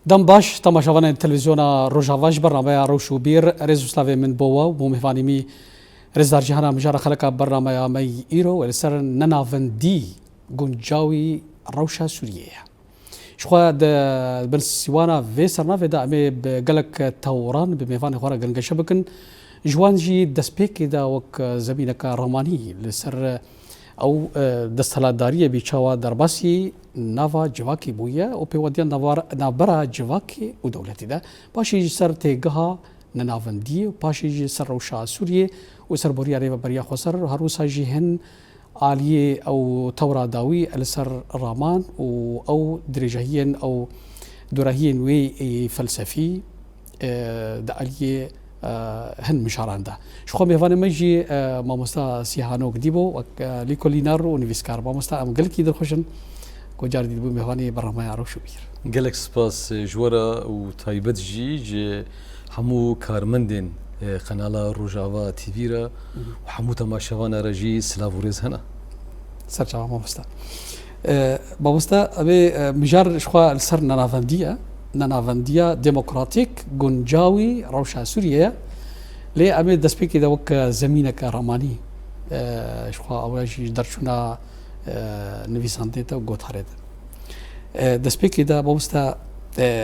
دم باش تماشاوان التلفزيون روجافاش برنامج روشو بير ريزو سلافي من بوا ومهفاني مي رزدار جهانا مجارة خلقا برنامج مي إيرو ولسر ننافندي جونجاوي روشا سوريا شخوا بالسيوانا في سرنا في دعمي بقلق توران بمهفاني خورا قنقا شبكن جوانجي دسبيك دا وك زمينك روماني لسر او دستلا داریه بیچاوا درباسی ناوا جواکی بویا او پیودیان نابرا جواکی و دولتی ده باشی سر تیگها نناوندی باشی سر روشا سوریه و سر بوریا ریو بریا خسر هروسا جهن عالیه او تورا داوی السر رامان او درجهين او درهين وي فلسفي دعاليه هن مشاران ده شخو مهفانه مجي ماموستا سيهانو قديبو ليكولينار ونفيسكار ماموستا ام قلكي در خوشن كوجار دي بو مهفانه برما يعرف شو بير قالك سباس جورا وتايبت جي حمو كارمندين قناه روجافا تيفيرا وحمو تماشاوانا رجي سلافوريز هنا سرچا ماموستا ابي مجار شخو السر نانافنديا ديمقراطيك جونجاوي روشا سوريا لي امي دسبيكي دا وك زمينك رماني شخوا اولاجي درشنا نفيسانتيتا وغوتاريت دسبيكي دا بوستا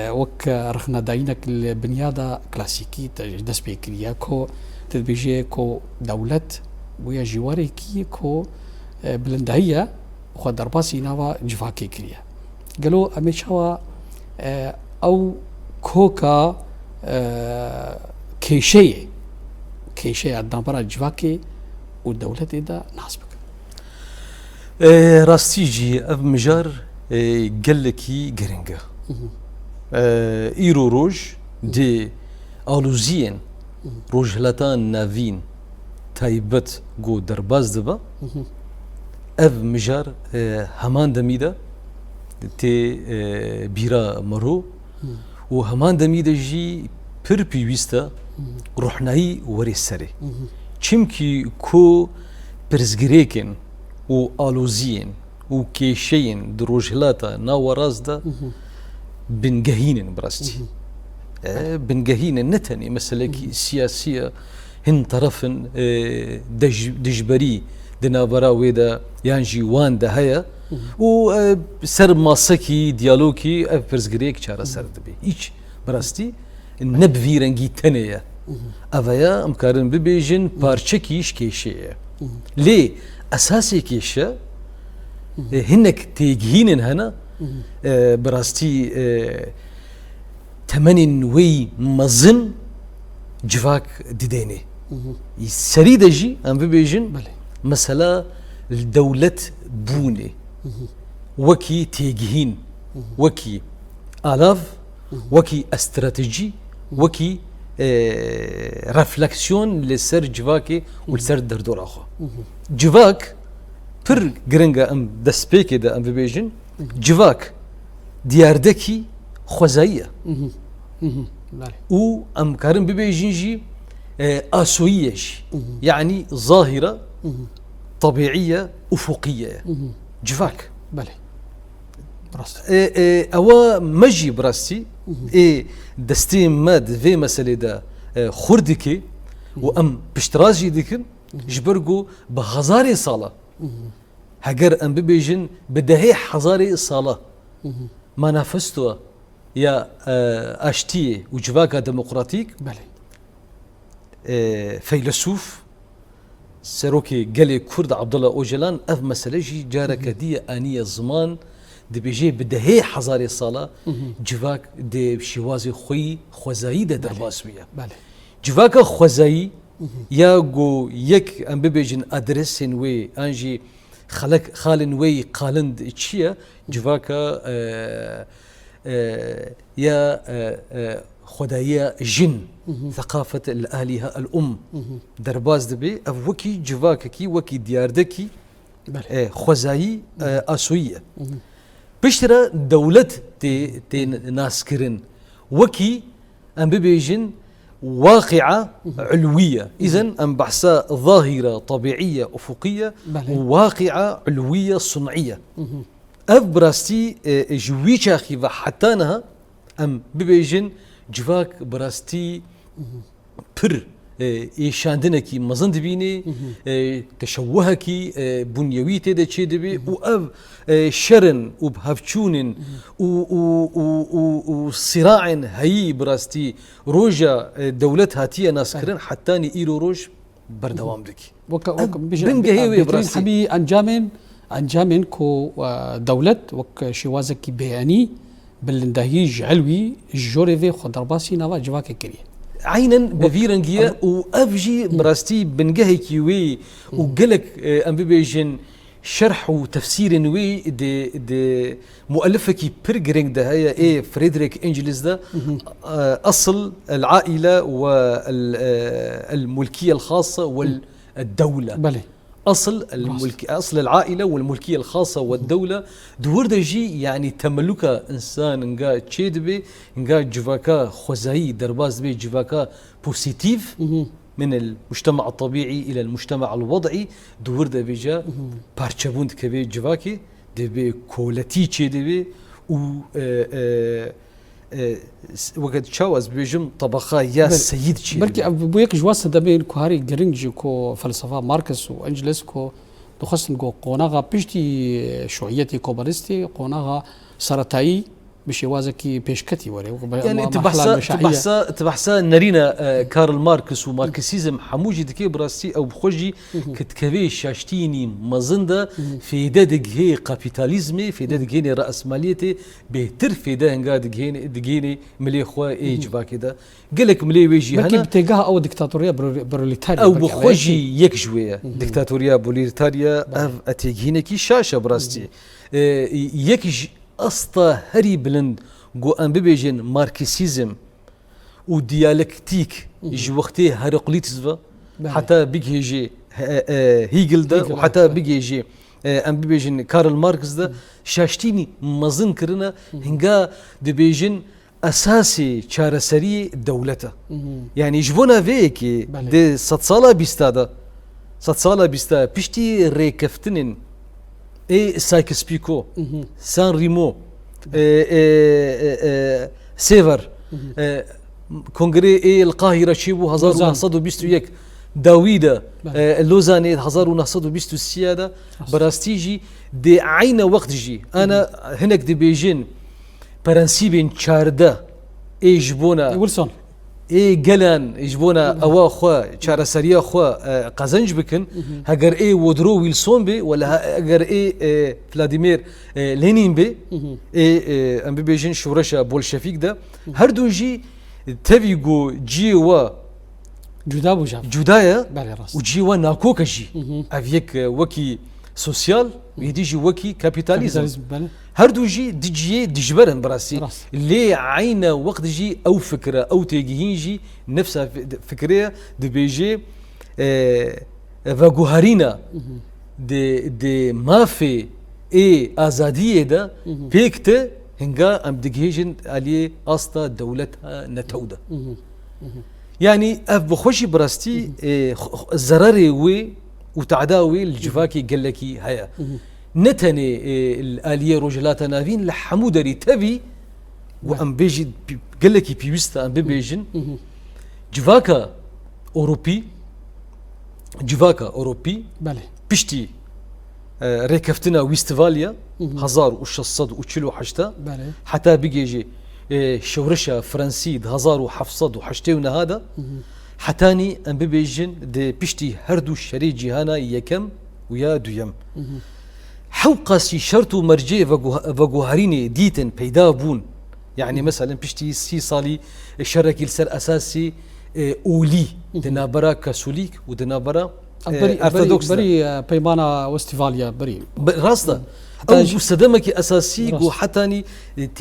وك رخنا داينك البنيادا كلاسيكي دسبيكي كو تدبيجي كو دولت ويا جواري كي كو بلندهية خو درباسي ناوا جفاكي كريا قالوا امي شوا او كوكا كيشيه عندنا برا جواكي والدولة دا ناسبك راستيجي اف مجار قلكي جرينجا ايرو روج دي الوزين روجلاتان نافين تايبت جو درباز دبا اف مجار همان دميدا تي بيرا مرو وهمان دميدا جي پر بيويستا روحناي وري سري چمكي كو برزگريكن و آلوزين و كيشين دروجلاتا ناورازدا بنجهين براستي بنجهين نتني مثلا سياسية هن طرفن دجبري دنابرا ويدا يانجي وان ده هيا و سر ماسكي ديالوكي برزگريك چارا سر دبي ايش براستي نبفي رنگي تنيا اويا امكارن ببيجن بارچكيش كيشيه لي اساسي كيشه هنك تيجهين هنا براستي تمنين وي مزن جفاك ديديني السريدجي ام ببيجن مثلا الدولة بوني وكي تيجهين وكي آلاف وكي استراتيجي وكي رفلكسيون لسر جواكي ولسر دردور اخو جواك بر جرينجا ام دسبيكي دا ام بيجن جواك دياردكي خوزايه و ام كارن بيجنجي اسويه يعني ظاهره طبيعيه افقيه جواك بله براس اوا مجي براستي دستي ماد في مسألة دا خردكي وام بشتراجي ديكن جبرقو بهزاري صالة هجر ام ببيجن بدهي حزاري صالة ما نافستوا يا اشتي وجواكا ديمقراطيك بله فيلسوف سروكي قالي كرد عبد الله اوجلان اف مسألة جي جارك دي انية زمان دي بيجي بدهي حزاري صالة جواك دي شوازي خوزاي ده درباسوية جواك خوزاي يا جو يك ام ببيجن ادرسين وي انجي خالن وي قالند اتشيا جواك يا خدايا جن ثقافة الآلهة الأم درباز دبي أف وكي جواككي وكي دياردكي خوزاي آسوية بشترى دولة تي ناسكرن وكي أم ببيجن واقعة علوية إذن أم بحثا ظاهرة طبيعية أفقية وواقعة علوية صنعية أف براستي جويشاخي وحتانها ام ببيجن جواك براستي پر ایشاندنکی مزن دبینی تشوهکی بنیوی تیده چه دبی و او شرن و بهفچونن و صراع هایی براستی روجا دولت هاتیه ناس کرن حتی نی ایرو روج بردوام دکی بنجهي براسي حبي انجامن كو دولت وك شوازكي بياني بالندهيج علوي الجوريفي خضرباسي نوا جواك كريه عينا بفيرنجيا وافجي براستي بنجهي كيوي وقلك ام بيجن شرح وتفسير نوي دي مؤلفه كي بيرجرينج ده هي ايه فريدريك انجلز ده اصل العائله والملكيه الخاصه والدوله بله اصل اصل العائله والملكيه الخاصه والدوله دور دجي يعني تملكها انسان نجا تشيدبي نجا جواكا خزاي درباز بي جواكا بوزيتيف من المجتمع الطبيعي الى المجتمع الوضعي دور ده بيجا بارتشابوند كبي جواكي دبي كولتي تشيدبي و وقت شاوز بيجم طبقة يا سيد شيء بركي بويك جواس دبين كوهاري جرينج كو فلسفة ماركس وانجلس كو دخصن كو قوناغا بيشتي شوعيتي كوبرستي قوناغا سرطاي بشوازكي بيشكتي وري يعني تبحثا نرينا كارل ماركس وماركسيزم حموجي دكي براستي او بخوجي كتكفي شاشتيني مزنده في دادك هي كابيتاليزمي في دادك هي راسماليتي بهتر في ده هنقا دقيني ملي خوا ايج باكده قالك ملي ويجي هنا بتلقاها او ديكتاتوريه بروليتاريا او بخوجي يك شويه ديكتاتوريه بوليتاريا اتيجيني كي شاشه براستي يك أسطى هري بلند جو أن ببيجن ماركسيزم وديالكتيك يجي وقتي هرقليتزفا حتى بيجي يجي هيجل ده وحتى بيجي يجي أن ببيجن كارل ماركس ده شاشتيني مزن كرنا هنگا دبيجن أساسي چارەسەری دولته يعني جبونا فيكي دي 100 سالا بيستا ده 100 سالا بيستا بيشتي ريكفتنن اي سايكس بيكو سان ريمو سيفر كونغري اي القاهره شيبو 1921 داويدا لوزاني 1926 براستيجي دي عين وقت جي انا هناك دي بيجين برانسيبين تشاردا اي جبونا ويلسون اي قلان يجبونا اوا خوا چارەسەریە خوا قزنج بكن هاجر اي وودرو ويلسون بي ولا هاجر اي فلاديمير لينين بي اي ام بيجين شورشا بولشفيك ده هردو جي تفيغو جيوا جدايا وجيوا ناكوكا جي افيك وكي سوسيال ويديجي وكي كابيتاليزم هردو جي ديجي دجبرن براسي اللي عينا وقت جي او فكره او تيجين جي نفسها فكريه دي بيجي فاغوهارينا دي مافي اي ازاديه ده بيكت هنگا ام ديجيجن عليه استا دولتها نتوده يعني اف بخوشي براستي زراري وي وتعداوي الجفاكي قال لكي هيا نتني الآلية رجلات نافين لحمودري تبي وأم بيجي قال لكي بيوستا أم بيجن جفاكا أوروبي بله بشتي ريكفتنا ويستفاليا 1608 حتى بيجي شورشة فرنسي 1708 هذا حتاني ام ببيجن دي بيشتي هردو شري جهانا يكم ويا دويم حوقاسي شرطو مرجي فاغوهاريني ديتن بيدا بون يعني مثلا بيشتي 6 صالي شركي لسر اساسي اولي دنابرا كاثوليك ودنابرا ارثوذكس بري بيمانا واستفاليا بري راستا او صدمك اساسي جو حتاني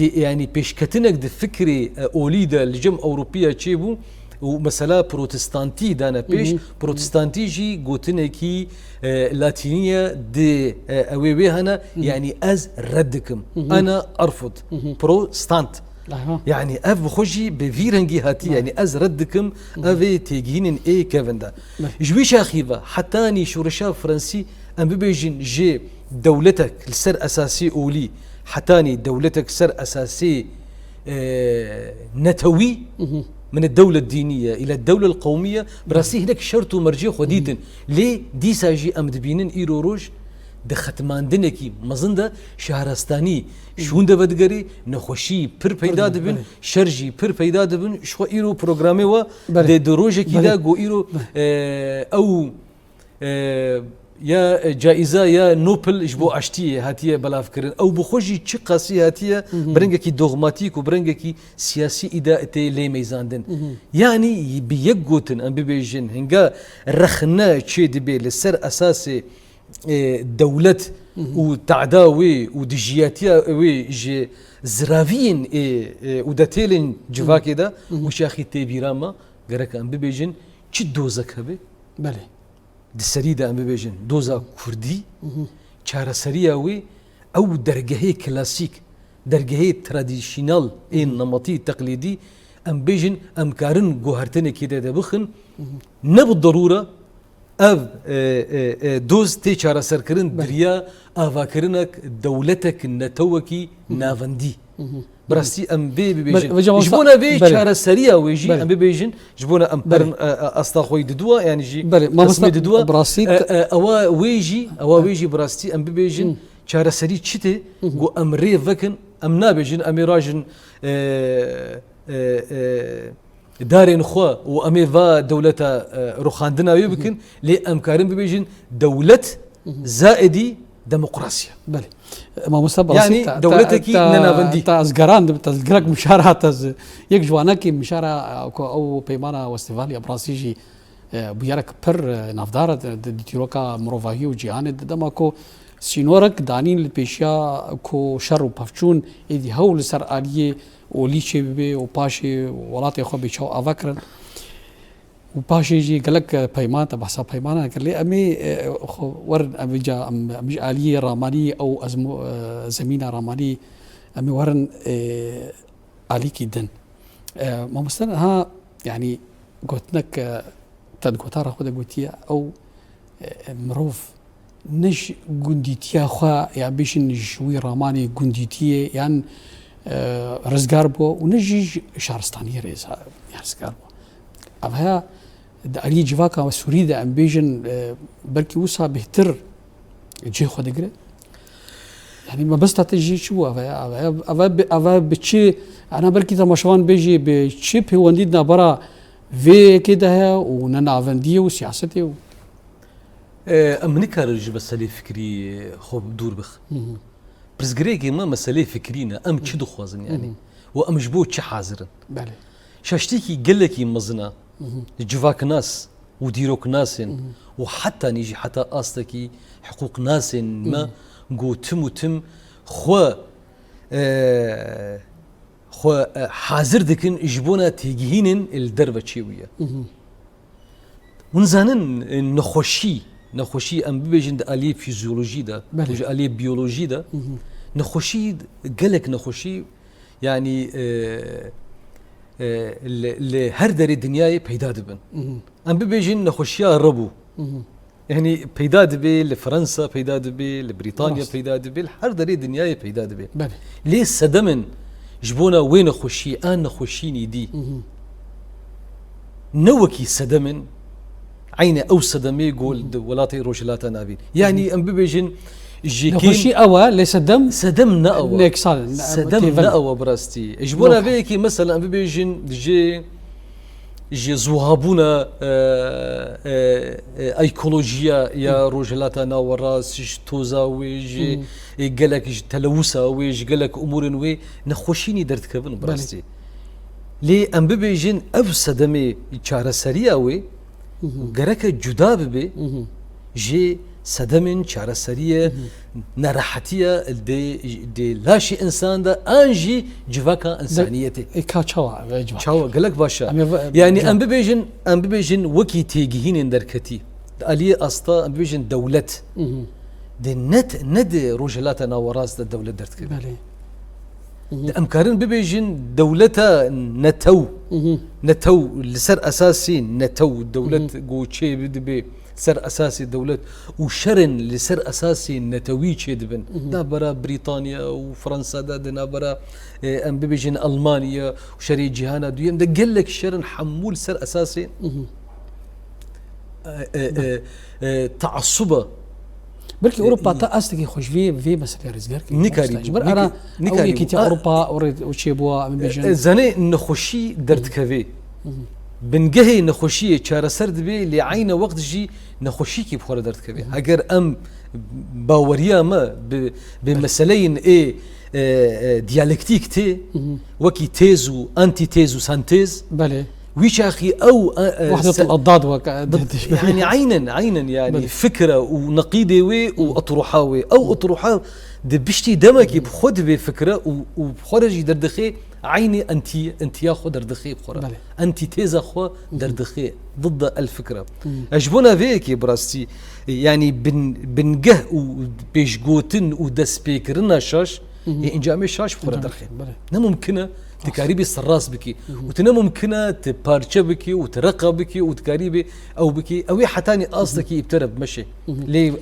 يعني بيشكتنك دي فكري اوليدا الجم اوروبيه تشيبو ومسألة بروتستانتي دانا بيش بروتستانتي جي قوتنكي لاتينية دي اويوي هنا يعني از ردكم انا ارفض بروستانت يعني اف بخوجي بفيرنجي هاتي يعني از ردكم افي تيجين اي كيفن دا جويش اخيبا حتاني شورشا فرنسي ام بيجين جي دولتك السر اساسي اولي حتاني دولتك سر اساسي نتوي من الدولة الدينية إلى الدولة القومية براسي هناك شرط ومرجع خديتن ليه دي ساجي أمد بينن إيرو روج دختمان دنكي مزنده شهرستاني شون ده بدگري نخوشي پر پیدا دبن شرجي پر پیدا دبن شو إيرو برنامه و ده دروجه كده جو إيرو أو يا جائزة يا نوبل جبو عشتية هاتية بلا فكرن أو بخوجي تشي قاسي هاتية برنجكي دوغماتيك وبرنجكي سياسي إداءتي لي ميزاندن يعني بيجوتن أم بيجن هنگا رخنا تشي دبي لسر أساسي دولة وتعداوي ودجياتيا وي زرافين وداتيلن جواكي دا وشاخي تيبيراما غرك أم بيجن تشي دوزك هبي بله دسريدا أم بيجن دوزا كردي چارة سرياوي أو درجة كلاسيك درجة تراديشنال نمطي تقليدي أم بيجن أم كارن جوهرتني كده دبخن بالضرورة أب دوز تي چارة سركرن دريا آفاكرنك دولتك نتوكي نافندي براستي ام بي بيجن جبونا بي شهر السريع ويجي ام بي بيجن جبونا ام برن استاخوي ددوا يعني جي ما بس ددوا براستي اوا ويجي براستي ام بي بيجن شهر السريع تشتي جو امري فكن ام نابجن اميراجن دارين خوا وامي فا دولتا روخاندنا يمكن لي امكارن بيجن دولة زائدي ديمقراطية بله ما مستبر يعني دولتك ننافندي تازغران تازغرك مشارات يك جوانك مشارة او بيمانا واستفاليا براسيجي بيارك بر نافدار ديتيروكا مروفاهي وجيان دماكو سينورك دانين البيشيا كو شر وبافچون ايدي هول سر عليه وليشي بي وباشي ولاتي خو بيشو افكرن وباشي جي قالك بيمان تبحث بيمان قال لي امي ورن امي جا مش آلية راماني او زمينة راماني امي ورن آلي كيدن ما مستنى ها يعني قلتنك تدقوتارا خدا قلتيا او مروف نش قنديتيا خوا يعني بيش نجوي راماني قنديتيا يعني رزقار بو ونجي شهرستاني ريزا رزقار بو أبها داري جواكا وسوريدا أم بيجن بركي وسا بهتر جي خود قرأ يعني ما بس تاتجي شو أبها بتشي أنا بركي تماشوان بيجي بتشي بهوانديدنا برا في كده وننا فندية وسياستي أمني كارج مسألة فكري خوب دور بخ بس قريقي ما مسألة فكرينا أم تشدو خوازن يعني وأم جبو تش حاضرن بله شاشتيكي قلكي مزنا جواك ناس وديروك ناس وحتى نيجي حتى أصلكي حقوق ناس ما قو تم خو حاضر دكن جبونا تيجيهن الدربة شوية ونزانن نخوشي أم بيجند آلية فيزيولوجي دا وجه آلية بيولوجي دا نخوشي قلك نخوشي يعني لهر داري دنياي پیدا دبن ام بيجن نخوشيا ربو يعني پیدا دبي لفرنسا پیدا دبي لبريطانيا پیدا دبي هر داري دنياي پیدا دبي ليه صدمن جبونا وين خوشي ان نخوشيني دي نوكي صدمن عينه او صدمي يقول ولاتي روجلاتا نابين يعني ام بيجن نخوشي أوا لصدم صدمنا أوا ليكسال صدمنا أوا براستي جبونا بيكي مثلا بيجن جي زوهابونا ايكولوجيا يا روجلاتنا وراس توزا ويجي قالك تلوثا ويجي قالك امور وي نخوشيني درت كبن براستي لي ام بيجن اف صدمي چاره سريا وي غرك جدا بي جي صدمن چاره سريه نراحتيه دي لاشي انسان ده انجي جواكا انسانيتي كاچوا قالك باشا يعني ام بيجن وكي تيجيهن دركتي علي استا ام بيجن دولت دي ند روجلاتنا وراس الدوله درت كده امكارن بيجن دولتا نتو لسر اساسي نتو دولت جوتشي بدبي سر أساسي الدولة وشرن لسر أساسي النتوي دبن دا برا بريطانيا وفرنسا دا دنا برا أم بيجين ألمانيا وشري جهانا دويم دا قال لك شرن حمول سر أساسي تعصبه بركي اوروبا تا استكي خوش في مسألة رزقار نكاري انا نكاري كي اوروبا اوريد وشيبوا من بيجن زاني نخوشي درد كافي بنجهي نخوشي چاره سرد بي لعين وقت جي نخوشي كي بخور درد كافي اگر ام باوريا ما بمسالين ايه ديالكتيك تي وكي تيزو انتي تيزو سانتيز بله ويش اخي او وحدة الاضداد يعني عينا يعني بلي. فكره ونقيده وي واطروحاوي او اطروحا دبشتي دمك بخد بفكره وبخرج دردخي عيني انت ياخذ دردخي بخرا انت تيزا خو دردخي ضد الفكره اجبونا فيك براستي يعني بنجه وبيشغوتن ودس بيكرنا شاش انجامي شاش بخرا درخي ممكنه تكاريبي السراس بكي وتنا ممكنه تبارشا بكي وترقى بكي وتكاريبي او بكي او حتاني اصلكي يبترب مشي لي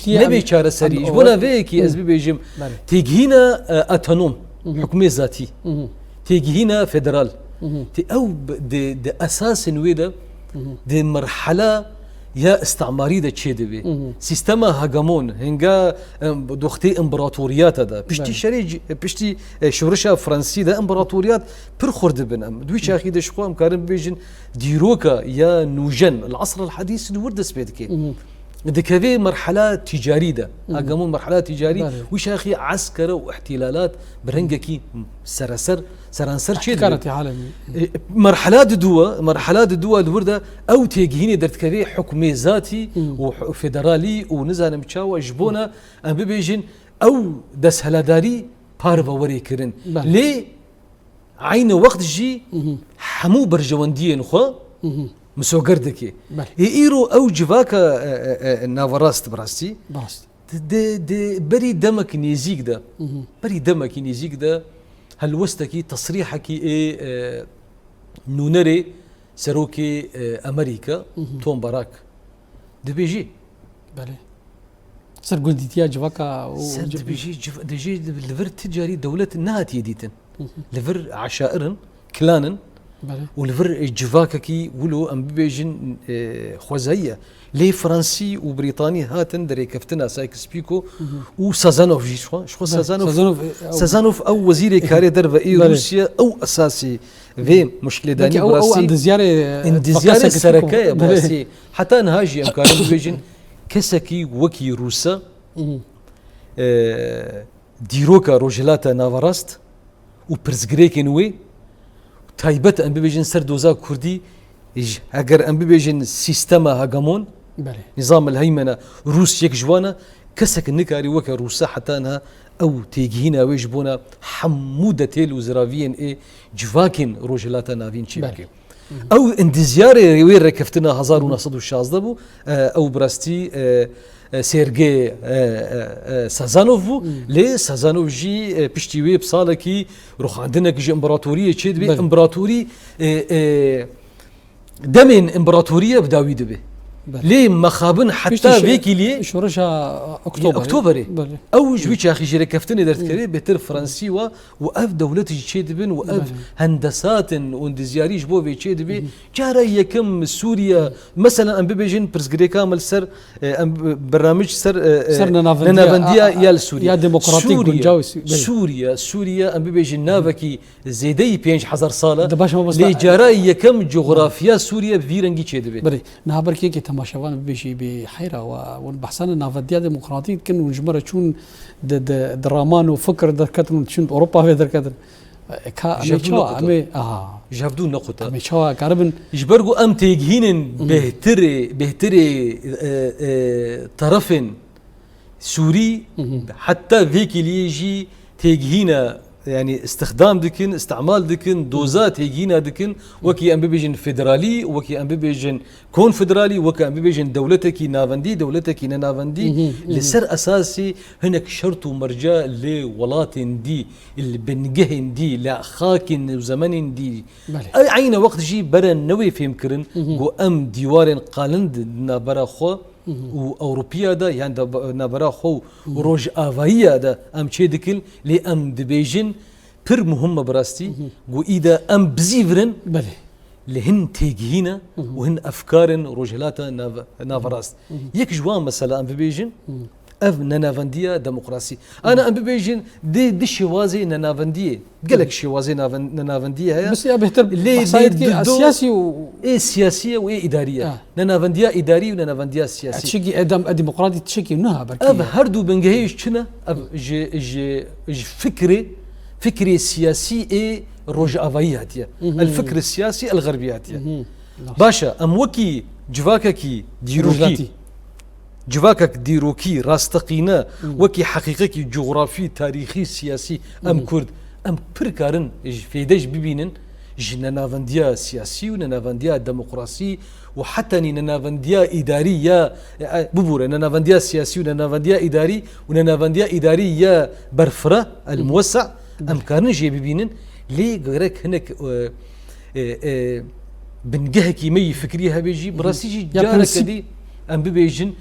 نبي شاره سريج بونا فيكي ازبي بيجم تيجينا اتونوم حكومه ذاتي تيجينا فيدرال تي او دي اساس ويدا دي مرحله يا استعماري دا تشي دبي سيستما هاجمون هنگا دوختي امبراطوريات دا بشتي شريج بشتي شورشا فرنسي دا امبراطوريات پر خرد بن دوي شاخي دا شخو ام كارم بيجن ديروكا يا نوجن العصر الحديث نورد سبيدكي دكافي مرحلة تجارية دا هاجمون مرحلة تجارية وشاخي عسكر واحتلالات برنجكي سرانسر شيء كانت عالمي مرحلات الدول الوردة او تيجيني درت كذي حكومي ذاتي وفيدرالي ونزان متشاوى جبونا ام بيجين او دس هلاداري بارفا وري كرن ليه عين وقت جي حمو برجواندية نخوا مسو قردكي ييرو او جواكا نافراست براستي دي بري دمك نيزيك دا بري دمك نيزيك دا هل وستكي تصريحكي ايه نونري سروكي امريكا توم باراك دي بيجي بله سر قلديتيا جواكا سر دي بيجي لفر تجاري دولة نهات يديتن لفر عشائرن كلانن ولفر جواككي ولو ام بيجن خوزايه لي فرنسي وبريطاني هاتن دري كفتنا سايكس بيكو وسازانوف جي شو سازانوف او وزير كاري درب اي روسيا او اساسي في مشكله داني او اندزيار سركايه براسي حتى نهاجي ام كاري بيجن كسكي وكي روسا ديروكا روجلاتا نافراست وبرزغريكنوي تايبت ام بيجن سر دوزا كردي اگر ام بيجن سيستما هاجمون نظام الهيمنه روس يك جوانا كسك نكاري وك روسا حتى انها او تيجينا ويجبونا حموده تيل وزرافين اي جواكن روجلاتا نافين تشيكي او اندزياري وين ركفتنا 1916 بو او براستي سيرجي سازانوف لي سازانوف جي بشتي بصالكي روح عندنا جي امبراطوريه تشد بي امبراطوري دمن امبراطوريه بداويد به ليه مخابن حتى فيكي ليه شورشا اكتوبر او جويتش اخي جري كفتني درت كري بتر فرنسي واف دولتي تشد بن واف هندسات واندزياري جبو في تشد بي جاري يكم سوريا مثلا ام بيجن برزغري كامل سر برنامج سر نافنديا يا سوريا يا ديمقراطيك سوريا ام بيجن نافكي زيدي 5000 صاله لي جاري يكم جغرافيا سوريا بفيرنجي تشد بي بري نهبر كي تماشاوان بيجي بحيره والبحثان نافديا ديمقراطية كانوا نجمرة شون درامان وفكر دركتن شون أوروبا في دركتن جابدو نقطة مشوا كاربن يجبرجو أم تيجهين بهتري طرف سوري حتى فيك اللي يجي تيجهينا يعني استخدام دكن استعمال دكن دوزات هيجينا دكن وكي ام بيجن فيدرالي وكي ام بيجن كون فيدرالي وكي ام بيجن دولتك نافندي دولتك نافندي لسر اساسي هناك شرط ومرجع لولات دي اللي بنجهن دي لا خاكن وزمن دي اي عين وقت جي برا نوي فهم كرن جو ام ديوارن قالند نبرا خو واوروبيا دا يعني نبرا خو روج افايا دا ام تشي دكل لي ام دبيجن بر مهمة براستي جو إذا أم بزيفرن بله لهن تيجينا وهن أفكارن رجلاتا نافراست يك جوان مثلا أم بيجن أف نافندية ديمقراطية أنا أم بيجن دي شوازي نافندية قالك شوازي نافندية هي بس بهتر سياسي إيه سياسية وإيه إدارية نافندية إدارية ونافندية سياسية تشكي أدم ديمقراطي تشكي منها بركي أف هردو بنجهيش كنا أف فكري سياسي اي روج افاياتيا الفكر السياسي الغربياتيا باشا ام وكي جواكي ديروكي جواكك ديروكي راستقينا وكي حقيقي جغرافي تاريخي سياسي ام كرد ام بركارن فيداش ببينن نافنديا سياسي ونافنديا ديمقراطي وحتى نافنديا اداريه ببوره نافنديا سياسي ونافنديا اداري ونافنديا اداريه برفره الموسع ام كارنجي ببينن لي غيرك هناك بنجهكي مي فكريها بيجي براسيجي جارك دي ام بيجن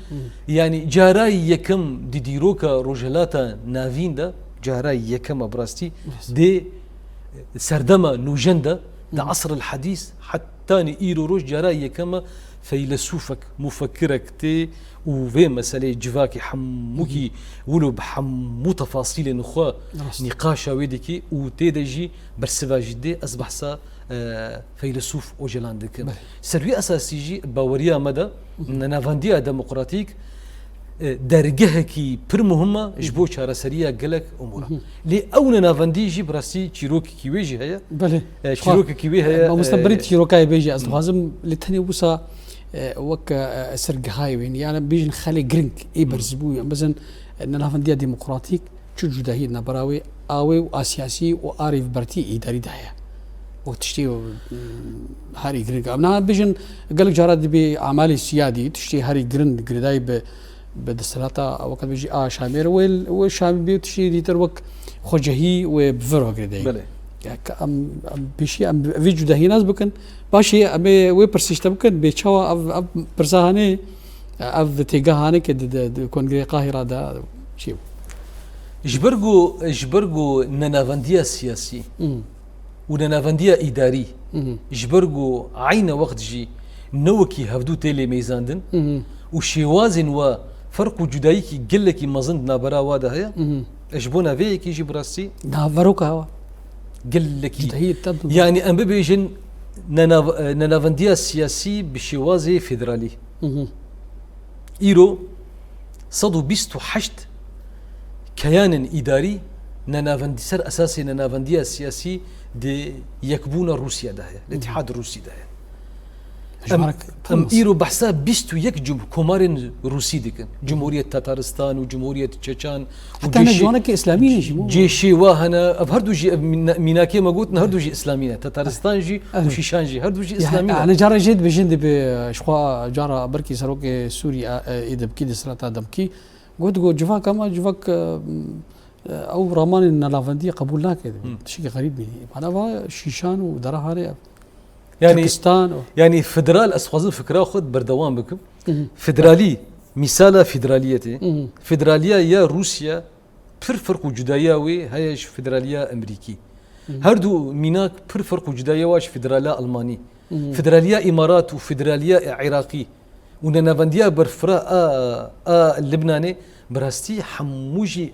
يعني جاراي يكم دي ديروكا روجلاتا نافيندا جاراي يكم براستي دي سردما نوجندا ده عصر الحديث حتى ايرو روج جاراي يكم فيلسوفك مفكرك تي وفي مسألة جواكي حموكي ولو بحمو تفاصيل نخوا نقاشا ويدكي وتيدجي برسفا جدي أصبح سا فيلسوف أوجلان دكم سروي أساسي جي باوريا مدى نافنديا ديمقراطيك درجهكي بر مهمة جبو شارة سريع قلق أمورا لي أو نافندي جي براسي تشيروكي كيويجي هيا بله تشيروكي كيوي هيا مستبرد تشيروكاي بيجي أصلا لازم لتاني وسا وك سرق هايوين يعني بيجن خالي جرينك برزبوي مثلا نافنديا ديمقراطيك شو جداهي نبراوي آوي وأسياسي وآريف برتي إداري دايا وتشتي هاري جرينك أنا بيجن قالك جارات بأعمال السيادي تشتي هاري جرين جريداي بدستلاتا وقت بيجي شامير والشامي بيتشي ديتر وك خجهي وبفرو جريداي بله ام بشي ام فيديو ده ناس بكن باشي ام وي برسيشت بكن بيتشوا اب برزاهاني اب تيغاهاني كد كونغري قاهره ده شيء جبرغو نافنديا سياسي ونافنديا اداري جبرغو عين وقت جي نوكي هفدو تيلي ميزاندن وشيوازن وفرق جدايكي قلكي مازند نابرا وادا هيا اجبونا فيكي جبراسي نافروكا هوا قال لك يعني ام بيجن نافنديا سياسي بشوازي فيدرالي ايرو صدو بيستو حشت كيان اداري نافندي سر اساسي نافنديا سياسي دي يكبون روسيا داهيه الاتحاد الروسي داهيه ام ايرو بحساب بيستو يكجب كومارن روسي ديكن جمهوريه تاتارستان وجمهوريه تشيتشان حتى انا جوانك اسلاميين جيشي واهنا بهردو جي ميناكي ما قلت نهردو جي اسلاميه تاتارستان جي وشيشان جي هردو جي اسلاميه انا جاري جيد بجند بشخوا جارة بركي سروك سوريا اذا بكي دسرات دمكي قلت جفاك ما جفاك او رامان النلافندي قبول لك شيء غريب معناها شيشان ودراها يعني يعني فدرال اسخوازن فكره خذ بردوام بكم فدرالي مثال فدراليتي فدراليه يا روسيا بر فرق جداياوي هيش فدراليه امريكي هردو ميناك بر فرق جدايا واش فدراليه الماني فدراليه امارات وفدراليه عراقي ونافنديا برفرا اللبناني براستي حموجي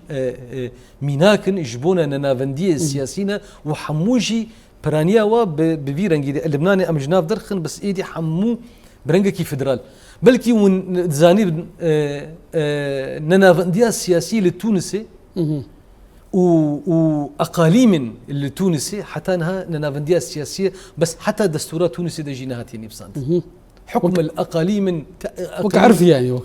ميناكن جبونا نافنديه السياسيين وحموجي برانيا و بفيرنجي اللبناني ام جناف درخن بس ايدي حمو برنجكي فدرال بلكي ون زاني نافنديا السياسي للتونسي واقاليم التونسي حتى انها نافنديا السياسيه بس حتى دستورات تونسي دجيناها تيني بسانت حكم الاقاليم وكعرف يعني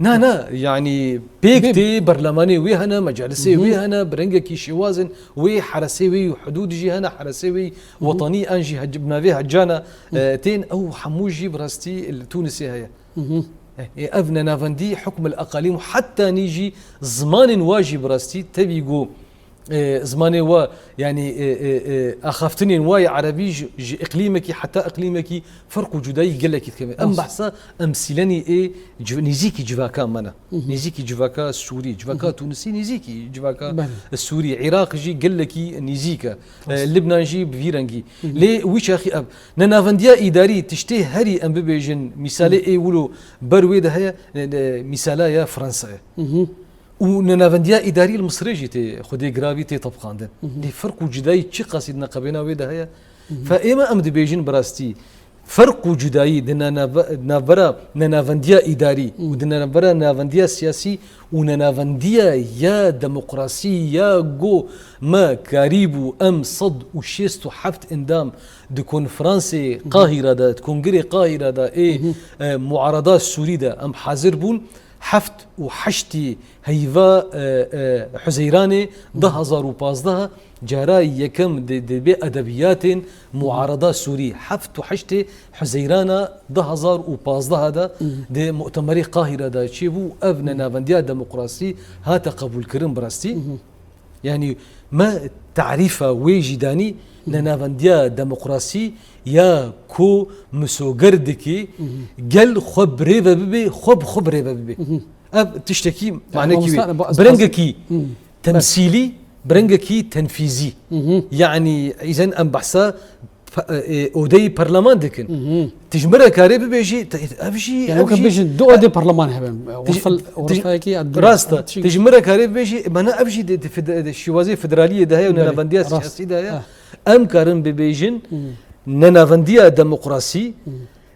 نا يعني بيكتي برلماني وي هنا مجالسي وي هنا برنجكي شوازن وي حرسي وي وحدود جي هنا حرسي وي وطني انجي هجبنا فيها هجانا تين او حموجي براستي التونسي هيا ابنا نافندي حكم الاقاليم وحتى نيجي زمان واجب براستي تبيقو زماني و يعني اخافتني واي عربي اقليمك حتى اقليمك فرق وجودي قال لك كمان ام بحثا امثلني ايه نيزيكي جواكا منا نيزيكي جواكا السوري جواكا تونسي نيزيكي جواكا السوري عراق جي قال لك نيزيكا لبنان جي بفيرنجي لي ويش اخي اب نافنديا اداري تشتي هري ام بيجن مثال ايه ولو بروي ده هي مثالا يا فرنسا ونافنديا إداري المصري جيتي خدي قرابي تي طبقاندن دي فرق وجداي تشي قصيدنا قبينا ويدا هيا فإما أمد بيجين براستي فرق وجداي دنا نافرا نافنديا إداري ودنا نافرا نافنديا سياسي ونافنديا يا ديمقراطي يا جو ما كاريبو أم صد وشيستو حفت اندام دكون فرنسي قاهرة دا تكون قري قاهرة دا إيه معارضات سوري دا أم حاضر بون حفت وحشتي هيفا حزيراني 2015 جارا يكم دي بأدبيات معارضة سوري حفت وحشتي حزيرانا 2015 هذا دي مؤتمري قاهرة دا تشيبو أبنى نافنديا ديمقراطي هاتا قبول كرم براستي يعني ما تعريفه ويجداني نافنديا ديمقراطي يا كو مسوغردكي قال خب ريبا ببي خب ريبا ببي اب تشتكي معناكي برنجكي تمثيلي برنجكي تنفيذي يعني اذا ام بحثا اودي برلمان دكن تجمرها كاري بيجي ابجي يعني ممكن بيجي دو اودي برلمان هبن وصفاكي راستا تجمرها كاري بيجي انا ابجي في الشوازي فدراليه ده هي ونافنديا سياسي ده هي ام كارن ببيجن نافنديا ديمقراطي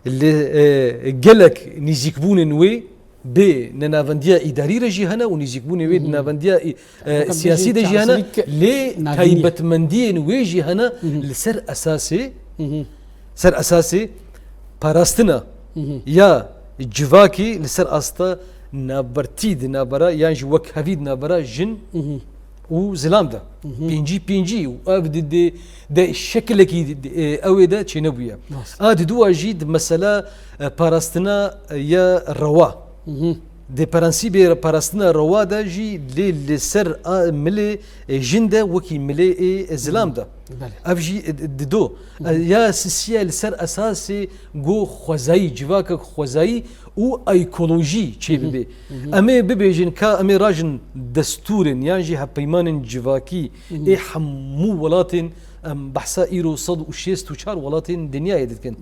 اللي قالك نيزيكبون نوي ب نافنديا اداري رجي هنا ونيزيكبون وي نافنديا سياسي رجي هنا لي كايبت مندين ويجي هنا لسر اساسي باراستنا يا جواكي لسر استا نابرتيد نابرا يعني وك هفيد نابرا جن وزلام ده بينجي وابد ده شكل كي اوي ده تشنبويا دو اجيد مساله باراستنا يا الروا دي برانسيبي باراستنا الروا ده جي لي سر ملي جنده وكي ملي زلام ده ابجي دو يا سياسيه لسر اساسي جو خوزاي جواك خوزاي و ايكولوجي تشي بي امي بيجن كا امي راجن دستورن يعني هبيمان جواكي اي حمو ولاتن بحثا ايرو صد وشيست وشار ولاتن دنيا يدكن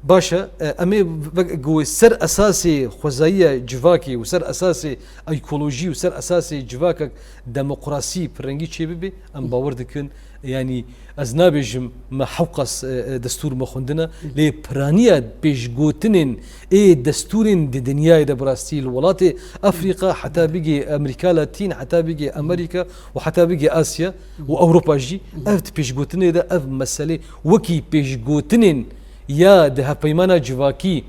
باشا امي جو سر اساسي خوزايه جواكي وسر اساسي ايكولوجي وسر اساسي جواك ديمقراطي برنجي تشي بي ام باوردكن يعني أزنابيجم ما حوقس دستور ما خندنا لي برانيا بيجوتنين اي دستورين دي دنيا دا براستيل ولاتي افريقيا حتى بيجي امريكا لاتين حتى بيجي امريكا وحتى بيجي اسيا واوروبا جي افت بيجوتنين دا اف مساله وكي بيجوتنين يا ده هبيمانا جواكي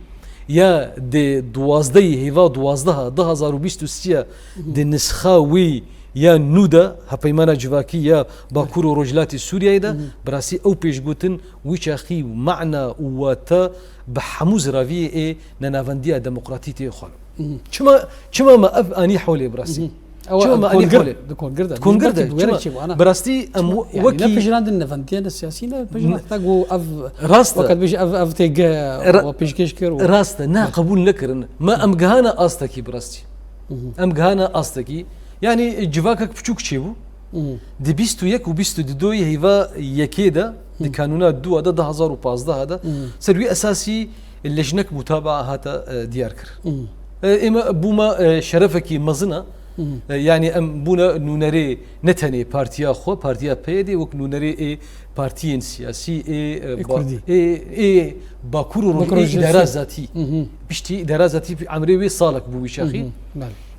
يا دي دوازدي هيفا دوازدها 2023 دي نسخاوي يا نودا هبيمانا جواكي يا باكورو رجلاتي سوريا دا براسي او بيش قوتن ويش اخي معنى واتا بحموز رافي اي نافنديا ديمقراطيتي خال شما ما اف اني حولي براسي شما ما اني حولي تكون قرده براستي ام وكي نفجران النافنديا السياسيين بيحتاجوا اف راستا وقت بيجي اف تيجا وبيش كيشكر راستا نا قبول لكرن ما ام جهانا استكي براستي ام جهانا استكي يعني جواكك بشوك تشيبو دي بيستو يك وبيستو دو هيفا يكيدا دي كانونا دو هذا 2015 هذا سروي اساسي اللجنك متابعه هاتا دياركر اما بوما شرفك مزنا يعني ام بونا نونري نتني بارتيا خو بارتيا بيدي وك نونري اي بارتيين سياسي اي باكورو اداره ذاتي بشتي اداره ذاتي عمري صالك بو بشاخي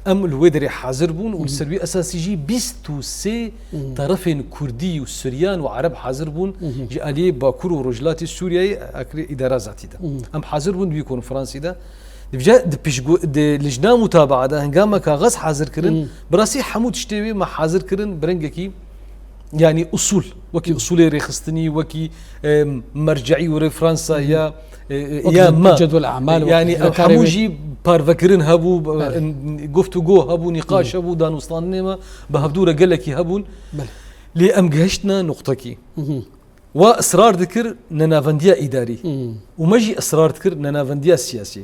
ام الودري حاضر بون والسروي اساسي جي بيستو سي طرفين كردي وسوريان وعرب حاضر بون جي الي باكور ورجلات السورياي اكري اداره ذاتي ده ام حاضر بون بيكون فرنسي ده بجا دبيشجو لجنا متابعة ده هنقام كاغز حاضر كرن براسي حمود تشتوي ما حاضر كرن برنجكي يعني أصول وكي أصول ريخستني وكي مرجعي وريفرنسا يا ما جدول أعمال يعني حموجي بارفكرن هبو قفتو جو هبو نقاش هبو دانوستان نيما بهبدورة قالكي هبون لي أمجهشتنا نقطكي وأسرار ذكر ننافنديا إداري ومجي أسرار ذكر ننافنديا سياسي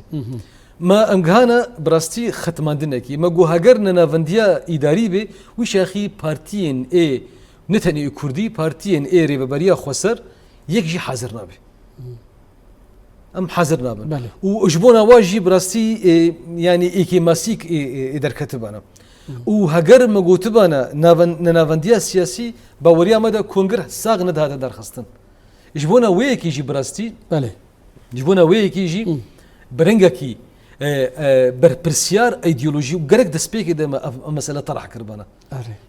ما أمجهانا براستي ختمان دنكي ما جو هاجر ننافنديا إداري به وش أخي بارتين إيه نتني كردي بارتين إيه ريبابريا خسر يكجي حاضر نابه أم حاضر نابه وأجبونا واجي براستي يعني إيكي ماسيك إدار كتبانا وهاجر ما جو تبانا ننافنديا سياسي باوريا ماذا كونغر ساغ ند هذا دار خستن يجبونا ويك يجي براستي يجبونا ويك يجي برنجكي برسيار ايديولوجي وقرك دسبيك ده مسألة طرح كربنا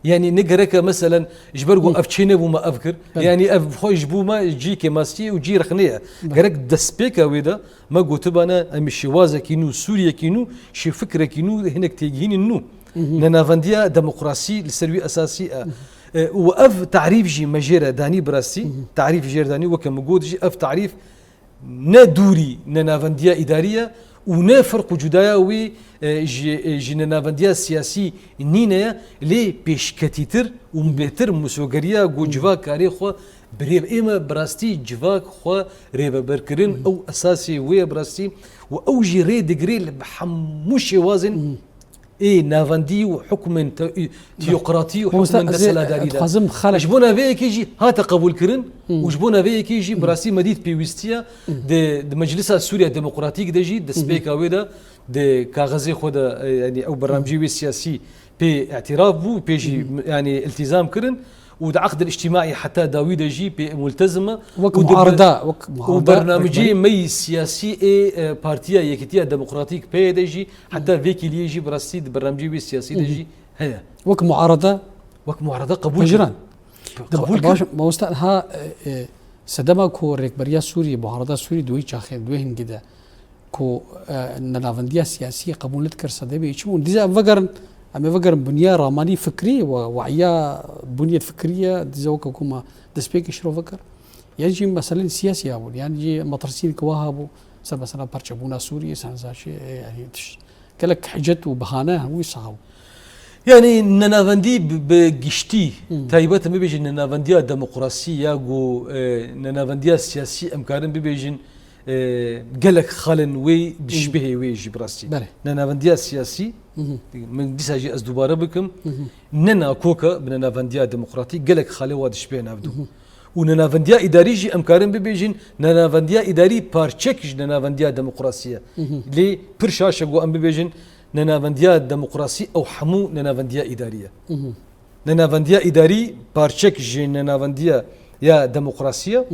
يعني نقرك مثلا جبرجو افشينه وما افكر يعني افخوش بو ما يجي كماسي وجي رخنيه قرك دسبيك ويدا ما قلت بنا مش وازا كينو سوريا كينو شي فكره كينو هناك تيجين النو ننافنديا ديمقراطي لسروي اساسي واف تعريف جي مجرى داني براسي تعريف جير داني وكم موجود جي اف تعريف ندوري ننافنديا اداريه ونفرق جدايا وي جننافنديا سياسي نينيا لي بيشكتيتر ومبتر مسوغريا جو جوا كاري خو بريب اما براستي جوا خو ريب بركرين او اساسي وي براستي او جي ري دغري بحموش وازن اي نافندي وحكم تيوقراطي وحكم دسلا داريدا جبونا فيك يجي هات قبول كرن وجبونا فيك يجي براسي مديد بيوستيا د مجلس سوريا الديمقراطيك دجي د سبيكا ويدا د كاغزي خدا يعني او برنامجي سياسي بي اعتراف بو بيجي يعني التزام كرن وده عقد الاجتماعي حتى داوود جي ملتزمه ومعارضه وبرنامجي مي سياسي بارتيا يكتيا ديمقراطيك بي دجي حتى فيكي لي يجي براسي برنامجي سياسي دجي هذا معارضه قبول جيران قبول ما ها سدما كو ريكبريا سوري معارضه سوري دوي شاخين دوين كده كو نلافنديا سياسيه قبول تكر سدبي يشمون ديزا فقرن أما فكر بنية راماني فكري ووعيا بنية فكرية دزوك كوما دسبيك شرو فكر يجي مثلا سياسي أبو يعني يجي مطرسين كواهبو سب مثلا برشبونا سوريا سانزاشي يعني كلك حجت وبهانه هو يصعب يعني ننافندي بجشتي تايبات ما بيجي ننافنديا ديمقراطية جو ننافنديا سياسي أمكارن بيجين قالك خالن وي بشبه وي جبراستي ننافنديا سياسي من ديسا جي دوباره بكم ننا كوكا بننافنديا ديمقراطي قالك خالي واد شبه نافدو وننافنديا اداري جي امكارن ببيجين ننافنديا اداري بارتشيك ننافنديا ديمقراطيه لي برشاشه جو ام ببيجين ننافنديا ديمقراطي او حمو ننافنديا اداريه ننافنديا اداري بارتشيك جي ننافنديا يا ديمقراطيه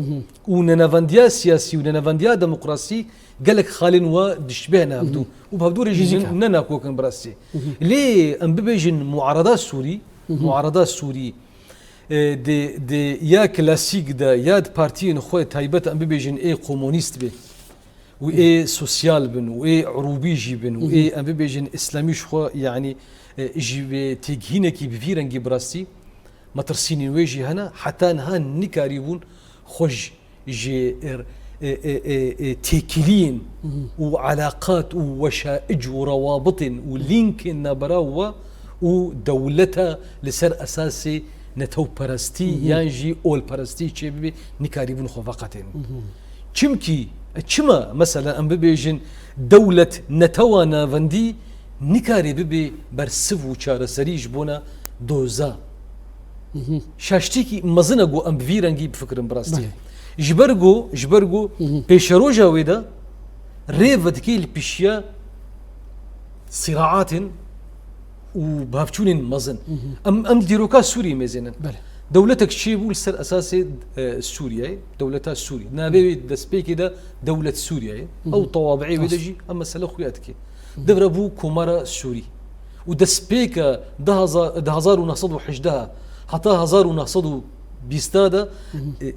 وننافنديا سياسي وننافنديا ديمقراطي قالك خالين ودشبه نافدو وبهدور يجي ننا كوكن براسي ليه ام بيجن معارضات سوري دي يا كلاسيك دا يا بارتي نخوي تايبت ام بيجن اي كومونيست بي و اي سوسيال بن و اي عروبي بن و اي ام بيجن اسلامي شخو يعني جي تيجينكي بفيرنجي براسي ما ترسيني ويجي هنا حتى نها نكاريبون خوج جي تيكلين وعلاقات ووشائج وروابط ولينك نبراوة ودولتها لسر أساسي نتو برستي يانجي أول برستي تشبي نكاريبون خفاقتين چما مثلا أم ببيجن دولة نتوى نافندي نكاري ببي برسف وچار سريج بونا دوزا شاشتيكي مزنا جو أم بفيرنجي بفكر براستي جبرجو بيشروجا ويدا ريفت كيل بيشيا صراعات وبهفتشون مزن ام ديروكا سوري مزنن دولتك شيبول سر اساسي سوريا دولتها سوريا نابي دسبيكي دا دولة سوريا او طوابعي ويدجي اما سلخوياتك دبربو كومارا سوري ودسبيكا ده 1900 حجدها حتى 1900 بيستادا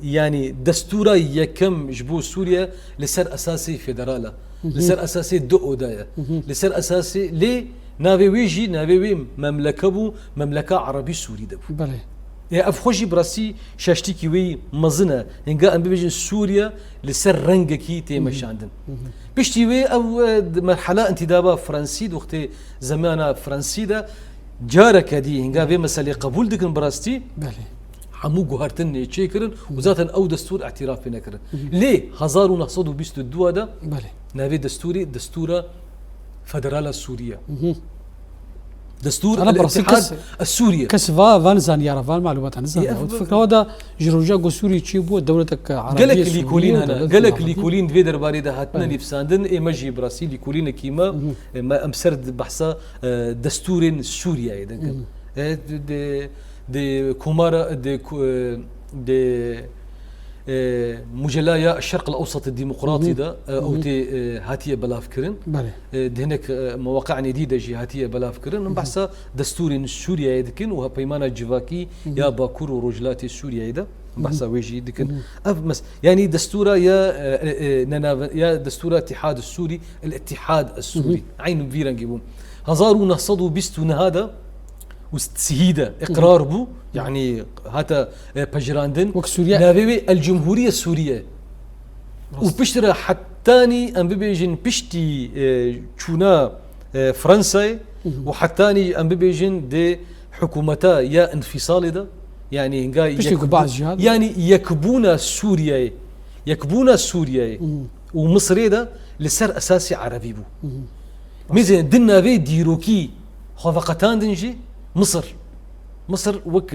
يعني دستورا يكم جبو سوريا لسر أساسي فيدرالا لسر أساسي دو دايا لسر أساسي لي نابي ويجي نابي مملكة بو مملكة عربي سوري دبو بله يا أفخوجي براسي شاشتيكي وي مزنا هنگا أم بيجن سوريا لسر رنگكي تيمش عندن بيشتي وي أو مرحلة انتدابة فرنسي وقت زمانة فرنسي دا جارك دي هنگا في مسألة قبول دكن براستي بله همو جوهرتن تشيكرن وذاتا أو دستور اعتراف بنكرن ليه 1922 دا بله نافي دستورة فدرالة سوريا دستور أنا براسي الاتحاد السوري كسفا فانزان يعرفان معلومات عن الزمان الفكرة هذا جروجا سوري تشيبو دولتك عربية قالك اللي كولين هنا قالك اللي كولين في درباري ده هاتنا اللي بساندن إيماجي براسي اللي كولين كيما ما أمسرد بحثا دستور سوريا إذا دي كومارا دي مجلايا الشرق الأوسط الديمقراطي ده أو تي هاتية بلافكرن دهنك مواقع جديدة جي هاتية بلافكرن بحثا دستور سوريا يدكن وها بيمانا جواكي يا باكور ورجلاتي سوريا يدا بحثا ويجي دكن يعني دستورة يا دستور اتحاد السوري الاتحاد السوري عين فيران جيبون هزارو نصدو بيستو هذا وستسهيدة إقرار بو يعني هاتا بجراندن نابي الجمهورية السورية وبشترى حتاني أم بيجن بشتي شونا فرنسا وحتاني أم بيجن دي حكومتا يا انفصال ده يعني يعني يكبونا سوريا ومصر ده لسر أساسي عربي بو ميزان دنا في ديروكي خفقتان دنجي مصر وك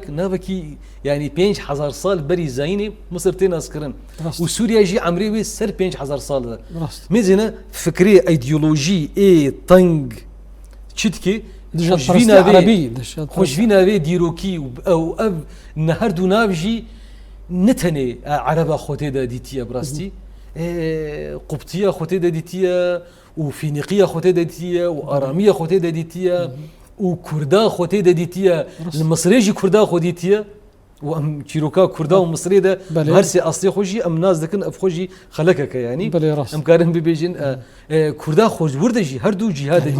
نابكي يعني 5000 سال بري زيني مصر تناس كرن وسوريا جي عمري سر 5000 سال ميزنا فكري ايديولوجي اي طنج تشتكي خوش فينا بي ديروكي او اب نهردو نابجي نتني عربا خوتيدا ديتيا براستي قبطيه خوتيدا ديتيا وفينيقيه خوتيدا ديتيا واراميه خوتيدا ديتيا وكردا خوتي ديتيا المصري جي كردا خوديتيا وام تشيروكا كردا ومصري ده هرسي اصلي خوجي ام ناس دكن افخوجي خلكك يعني ام كارم بيجن كردا خوج وردجي هردو جهاد ديتيا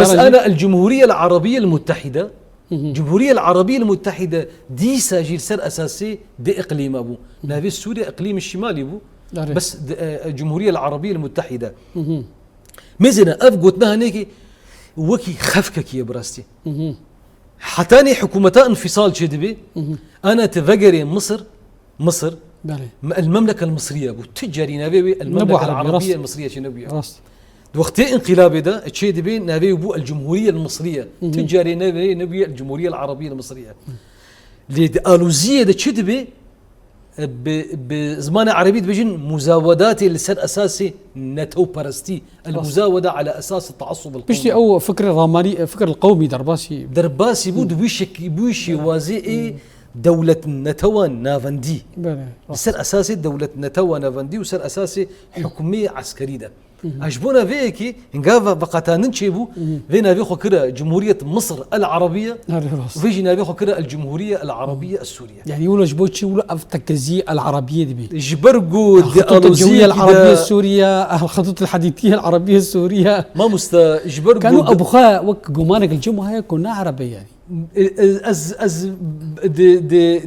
بس انا الجمهوريه العربيه المتحده الجمهوريه العربيه المتحده دي ساجيل سر اساسي دي اقليم ابو نافي سوريا اقليم الشمالي ابو بس الجمهوريه العربيه المتحده مزنا افقوتنا هنيك وكي خفكك يا براستي حتاني حكومتا انفصال جدبي انا تفجري مصر المملكه المصريه ابو تجاري نبي المملكه العربيه المصريه شنبيه وقت انقلاب ده تشيدبي نبي ابو الجمهوريه المصريه تجاري نبي الجمهوريه العربيه المصريه لالوزيه ده تشيدبي بزمان عربي بيجن مزاودات لسر اساسي نتو برستي المزاوده على اساس التعصب القومي بيشتي او فكر الراماني فكر القومي درباسي بود بوشي وازي دولة نتوى نافندي سر اساسي دولة نتوى نافندي وسر اساسي حكومية عسكرية ده عجبونا فيكي نقافا بقاتان نشيبو فينا فيخو كرا جمهورية مصر العربية وفيجينا فيخو كرا الجمهورية العربية السورية يعني يقولوا جبوتشي ولا التكتزية العربية دي جبرقو الخطوط الجوية العربية السورية الخطوط الحديثية العربية السورية ما جبرقو كانوا أبوخا وك جمانك الجمعة هي كنا عربية يعني از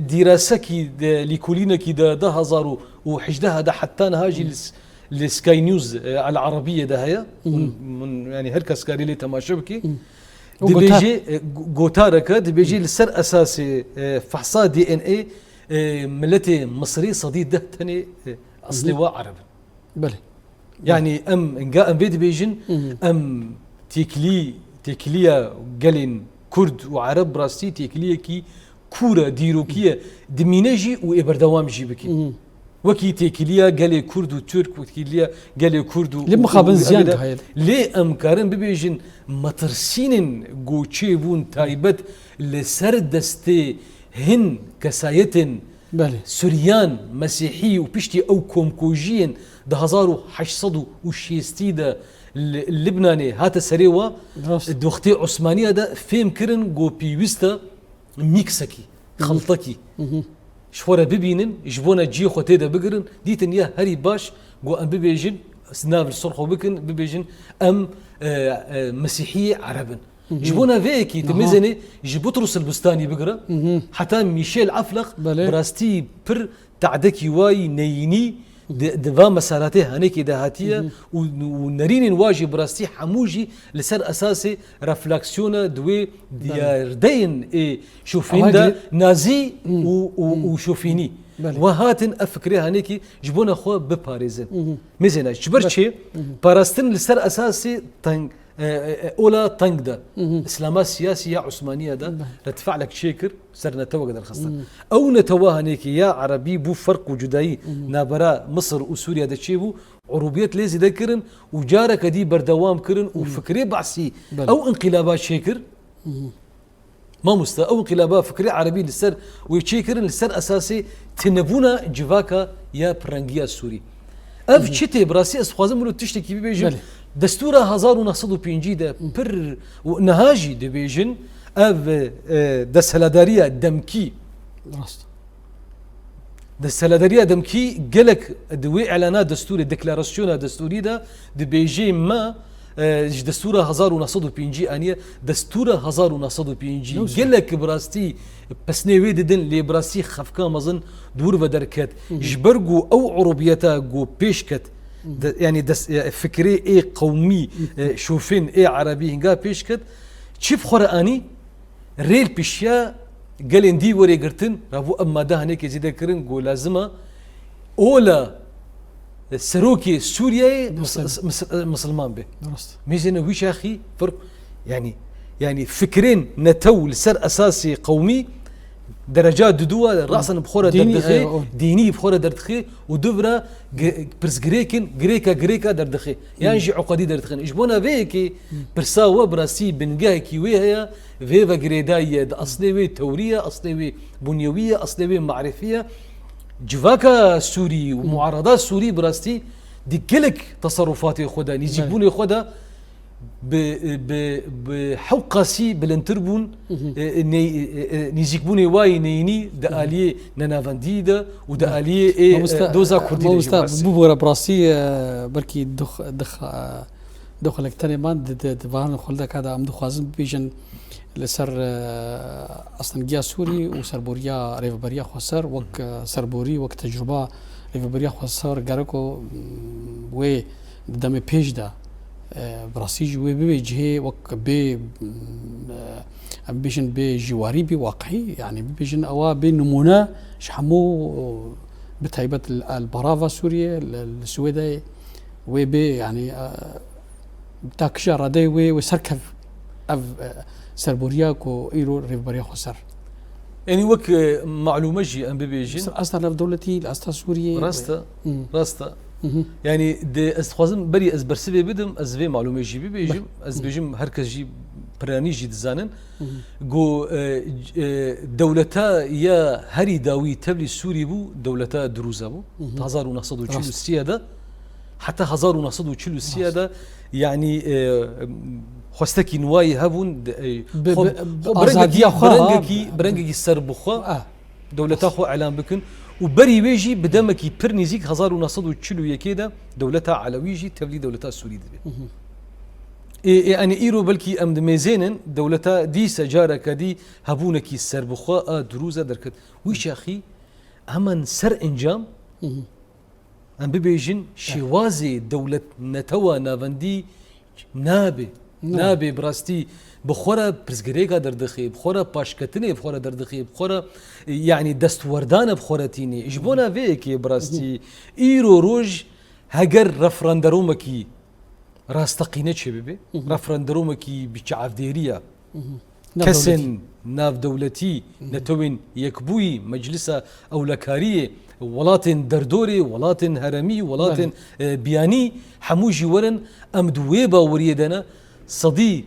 دراسكي لكولينكي ده هزارو وحجدها ده حتى هاجي السكاي نيوز العربية ده هي من يعني هركا سكاري لي تماشبكي دي بيجي غوتاركا دي بيجي لسر اساسي فحصا دي ان اي ملتي مصري صديد ده تاني اصلي عرب بلى يعني ام بيد بيجن ام تيكليا قالين كرد وعرب براستي تيكليا كي كورة ديروكية دمينجي وإبردوام جيبكي وكي تيكليا قالي كرد وترك وتيكليا قالي كرد لما خابن زيان هاي ليه ام كارن ببيجن مترسين غوتشيبون تايبت لسردستي هن كسايتن بله سوريان مسيحي وبشتي او كومكوجين ده 1860 ده اللبناني هات سريوا دوختي عثمانيه ده فيم كرن جو بيوستا ميكسكي خلطكي شورا ببينن جبونا جي خوتيدا بقرن ديتن يا هري باش جو ام ببيجن سناف الصرخو بكن ببيجن ام مسيحي عربن جبونا فيكي تمزني جي بطرس البستاني بقرا حتى ميشيل عفلق براستي بر تعدكي واي نيني دفا مسالاته هنيك دهاتيه ونرين واجي براستي حموجي لسر اساسي رفلكسيون دوي دياردين شوفين دا نازي وشوفيني وهاتن افكري هنيك جبونا خو بباريزن مزينا جبرشي باراستن لسر اساسي تنج اولا تنج دا اسلامات سياسيه عثمانيه دا لتدفع لك شيكر سرنا تو قدر خاصه او نتوا هنيك يا عربي بو فرق وجداي نابرا مصر وسوريا دا تشيبو عروبيات ليزي ذكرن وجارك دي بردوام كرن وفكري بعسي او انقلابات شيكر ما مستا او انقلابات فكري عربي للسر ويشيكرن للسر اساسي تنبونا جفاكا يا برنجيا السوري اف تشتي براسي اسخوازم منو تشتكي بيجي دستورة 1905 ده بر ونهاجي دبيجن اف دسلاداريا دمكي دسلاداريا دمكي قالك دوي اعلانات دستوري ديكلاراسيون دستوري ده دبيجي ما دستورة 1905 انيه دستورة 1905 قالك براستي بس نوي ددن لي براستي خفكا مزن دور بدركات جبرجو او عربيتا جو بيشكت يعني فكري ايه قومي شوفين ايه عربي هنگا بيشكت تشيف قراني ريل بيشيا قال اندي وري قرتن رابو اما ده هنيك زيد كرن جو لازمه اولا سروكي سوريا مسلمان به ميزنا ويش اخي فرق يعني فكرين نتو لسر اساسي قومي درجات ددوا راسا بخوره دردخي ديني بخوره دردخي ودبره برس غريكا دردخي يعني جي عقدي دردخن اجبونا فيكي برساوه براسي بنجاي كيويها فيفا غريدايه اصلي توريه اصلي بنيويه اصلي معرفيه جفاكا سوري ومعارضات سوري براستي دي كلك تصرفات خدا يجيبون خدا بحوقاسي بالانتربون نيجيكبوني واي نيني داليه نانافانديدا وداليه دوزا كردي مستقبل بوبورا براسي بركي دخلك تاني مان دفان خلدك هذا ام دخوازن بيجن لسر اصلا جا سوري وسربوريا ريفبريا خسر وك سربوري وك تجربه ريفبريا خسر غاركو و دم بيج دا براسيج وبيجي وك بي بيجن بجواري بواقعي يعني بيجن او بنمونه شحمو بتهيبه البرافا سوريا السويداء وبي يعني تاكشا ردي وسركف سربوريا كو ايرو ريفبريا خسر يعني وك معلومه جي ام بيجن اصلا في دولتي الاصل سوريا راستا يعني دي استخوازم بري از برسبي بدم از في معلومه جي بيجم از بيجم هركز جي براني جي دزانن جو دولتا يا هري داوي تبلي سوري بو دولتا دروزا بو 1940 ده حتى 1940 ده يعني خستكي نواي هبون برنجي سربخوا دولتا خو اعلان بكن وبري ويجي بدمكي برنيزيك 1940 كده دولتها علويجي تبلي دولتها السوري دي يعني ايرو بلكي ام دميزينن دولتها دي سجاره كدي هبونكي سربخوا دروزه دركت ويش اخي امن سر انجام ام بيجن شوازي دولة نتوا نافندي نابي براستي بخورا برزگريكا دردخي بخورا باشكتني بخورا دردخي بخورا يعني دستوردان بخورتيني اجبونا فيكي براستي ايرو روج هجر رفراندرومكي راستقينه شبيبي رفراندرومكي بچعف ديريا كسن ناف دولتي نتوين يكبوي مجلسة أولكارية ولاتن دردوري ولاتن هرمي ولاتن بياني حموجي ورن أم دويبا وريدنا صدي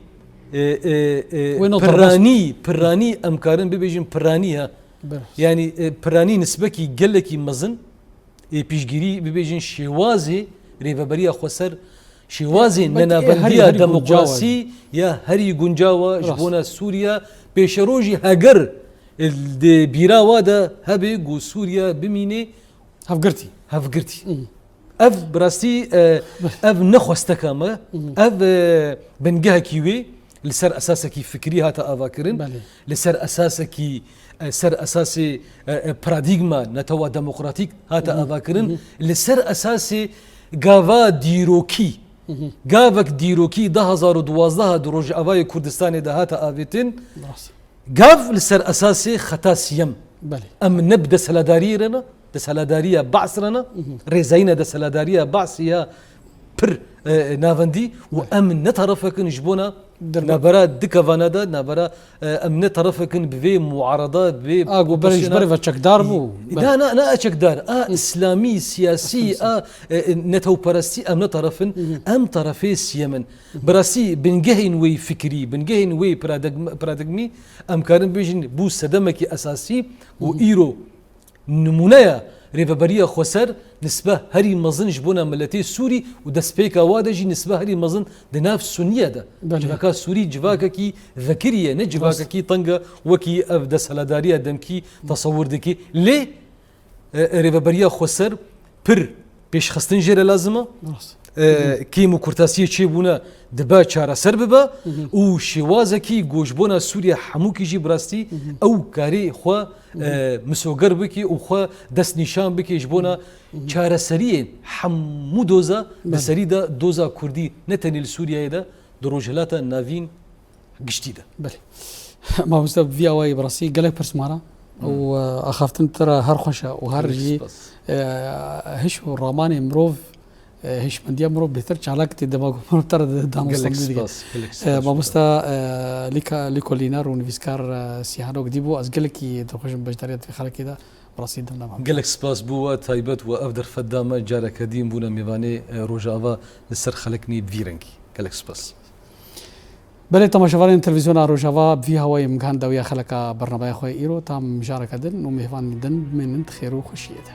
براني أمكارن ببيجن برانيها يعني براني نسبكي قلكي مزن بيشجري ببيجن شوازي ريفابريا خسر شوازي ننابندية ديمقراطي يا هري جنجاوة جبونا سوريا بيشروجي هاجر الدي بيرا وادا هبي جو سوريا بميني هفقرتي هفقرتي اف براستي اف نخوستكامه اف بنجها كيوي لسر اساسكي فكري هاتا افاكرن لسر اساسكي سر اساسي باراديغما نتوا ديمقراطيك هاتا افاكرن لسر اساسي غافا ديروكي غافك ديروكي 2012 دروج افاي كردستان ده هاتا افيتن غاف لسر اساسي خطا سيم ام نبدا سلاداريرنا دسالاداريا بعصرنا ريزاينا دسالاداريا بعصيا بر نافندي وام نترفكن جبونا نبرا دكافانادا نبرا ام نترفكن بفي معارضات بي بريش بريفا تشكدار بو لا تشكدار اسلامي سياسي نتو براسي ام نترفن ام طرفي سيمن براسي بنجهين وي فكري بنجهين وي برادغمي ام كارن بيجن بو سدمكي اساسي وايرو نمونيا ريفابريا خسر نسبة هري مزن جبونا ملتي سوري ودسبيكا وادجي نسبة هري مزن دناف سنية دا جواكا سوري جواكا كي ذكرية نجواكا كي طنقة وكي أفدس هلاداريا دمكي تصور دكي ليه ريفابريا خسر بر بيش خستن جيرا لازمة كيمو كورتاسية چه بونا دبا چارا سر ببا و شوازكي گوش بونا سوريا حموكي جي براستي او كاري خوا مسوگر بكي او خوا دست نشان بكي جبونا چارا سريين حمو دوزا بسري دا دوزا كردي نتني لسوريا دا دروجلاتا نافين قشتي دا بلي ما مستوى في اواي براسي قالك برسمارا واخافتن ترى هر خوشة وهر جي هشو الراماني مروف هش من ديام روب بهتر علاقتي دماغ مرتر دام صندوق ما مستا ليكولينار ونفيسكار سيهانو قديبو أزقلكي دخوش بجداريات في خلق كده براسي دمنا معهم قالك سباس بوا تايبت وأفدر فدامة جارة كديم بونا ميفاني روجافا لسر خلقني بفيرنكي قالك سباس بله تماشاوان تلفزيون روجافا بفي هواي مكان دويا خلق برنامج خوي إيرو تام جارة كدن ومهفان دن من خيرو خشيته